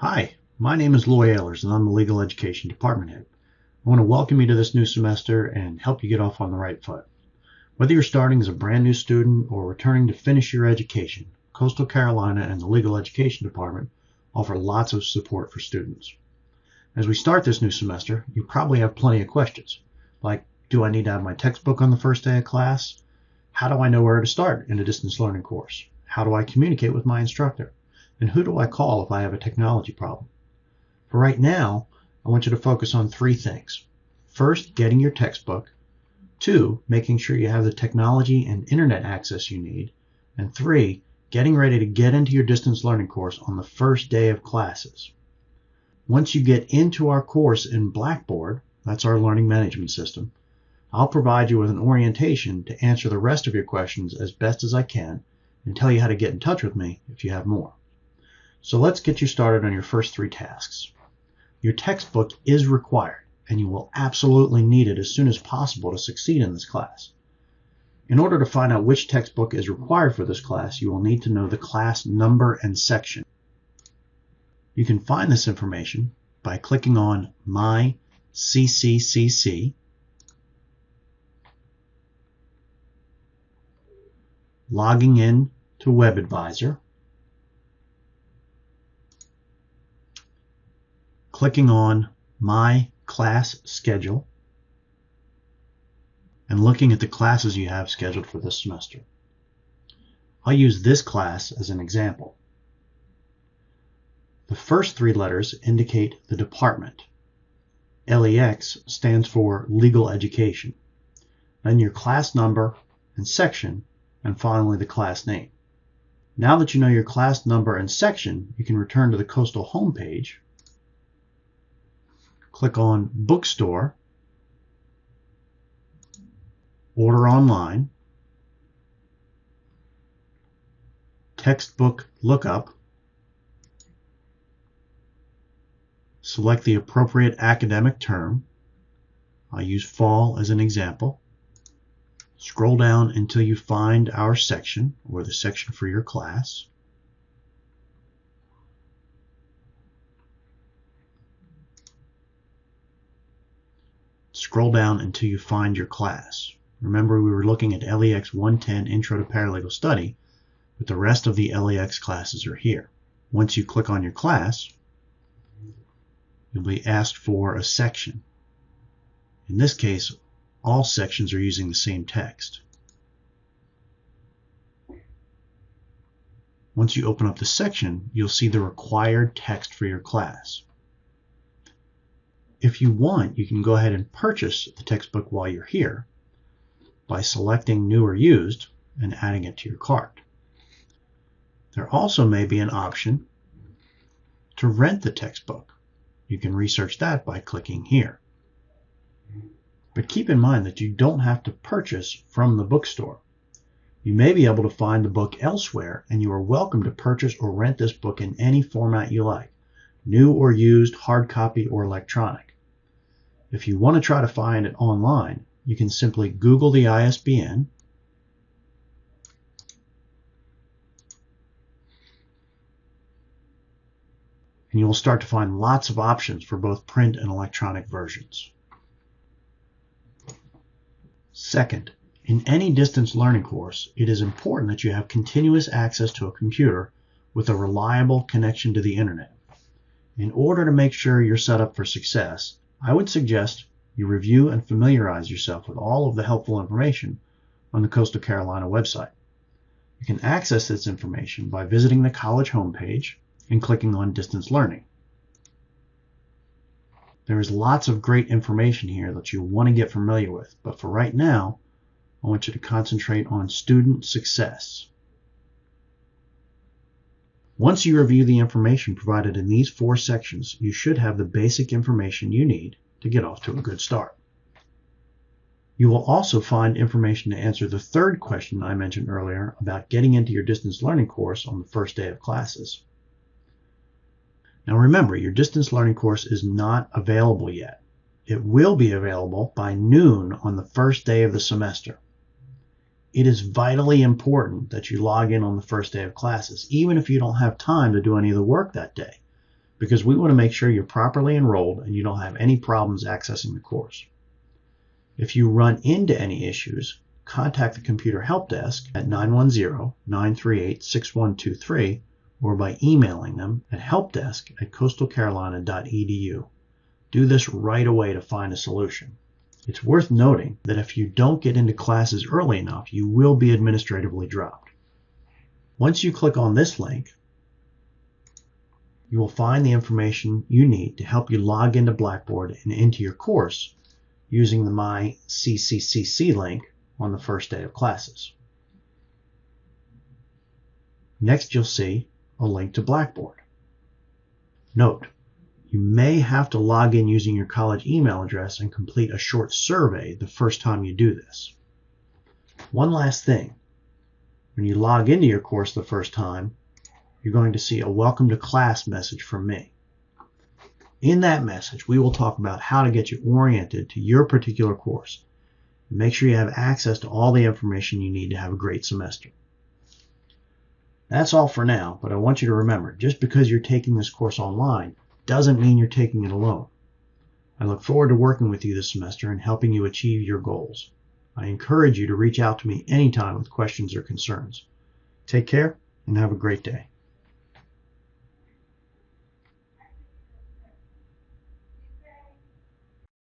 Hi, my name is Loy Ehlers and I'm the Legal Education Department Head. I want to welcome you to this new semester and help you get off on the right foot. Whether you're starting as a brand new student or returning to finish your education, Coastal Carolina and the Legal Education Department offer lots of support for students. As we start this new semester, you probably have plenty of questions, like, do I need to have my textbook on the first day of class? How do I know where to start in a distance learning course? How do I communicate with my instructor? And who do I call if I have a technology problem? For right now, I want you to focus on three things. First, getting your textbook. 2, making sure you have the technology and internet access you need. And 3, getting ready to get into your distance learning course on the first day of classes. Once you get into our course in Blackboard, that's our learning management system, I'll provide you with an orientation to answer the rest of your questions as best as I can and tell you how to get in touch with me if you have more. So let's get you started on your first 3 tasks. Your textbook is required, and you will absolutely need it as soon as possible to succeed in this class. In order to find out which textbook is required for this class, you will need to know the class number and section. You can find this information by clicking on My CCCC, logging in to WebAdvisor, clicking on My Class Schedule, and looking at the classes you have scheduled for this semester. I'll use this class as an example. The first 3 letters indicate the department. LEX stands for Legal Education. Then your class number and section, and finally the class name. Now that you know your class number and section, you can return to the Coastal homepage, click on Bookstore, Order Online, Textbook Lookup, select the appropriate academic term. I'll use fall as an example. Scroll down until you find our section, or the section for your class. Scroll down until you find your class. Remember, we were looking at LEX 110 Intro to Paralegal Study, but the rest of the LEX classes are here. Once you click on your class, you'll be asked for a section. In this case, all sections are using the same text. Once you open up the section, you'll see the required text for your class. If you want, you can go ahead and purchase the textbook while you're here by selecting New or Used and adding it to your cart. There also may be an option to rent the textbook. You can research that by clicking here. But keep in mind that you don't have to purchase from the bookstore. You may be able to find the book elsewhere, and you are welcome to purchase or rent this book in any format you like, new or used, hard copy, or electronic. If you want to try to find it online, you can simply Google the ISBN, and you will start to find lots of options for both print and electronic versions. Second, in any distance learning course, it is important that you have continuous access to a computer with a reliable connection to the internet. In order to make sure you're set up for success, I would suggest you review and familiarize yourself with all of the helpful information on the Coastal Carolina website. You can access this information by visiting the college homepage and clicking on Distance Learning. There is lots of great information here that you'll want to get familiar with, but for right now, I want you to concentrate on student success. Once you review the information provided in these 4 sections, you should have the basic information you need to get off to a good start. You will also find information to answer the 3rd question I mentioned earlier about getting into your distance learning course on the first day of classes. Now remember, your distance learning course is not available yet. It will be available by noon on the first day of the semester. It is vitally important that you log in on the first day of classes, even if you don't have time to do any of the work that day, because we want to make sure you're properly enrolled and you don't have any problems accessing the course. If you run into any issues, contact the Computer Help Desk at 910-938-6123 or by emailing them at helpdesk@coastalcarolina.edu. Do this right away to find a solution. It's worth noting that if you don't get into classes early enough, you will be administratively dropped. Once you click on this link, you will find the information you need to help you log into Blackboard and into your course using the My CCCC link on the first day of classes. Next, you'll see a link to Blackboard. Note, you may have to log in using your college email address and complete a short survey the first time you do this. One last thing, when you log into your course the first time, you're going to see a welcome to class message from me. In that message, we will talk about how to get you oriented to your particular course. Make sure you have access to all the information you need to have a great semester. That's all for now, but I want you to remember, just because you're taking this course online doesn't mean you're taking it alone. I look forward to working with you this semester and helping you achieve your goals. I encourage you to reach out to me anytime with questions or concerns. Take care and have a great day.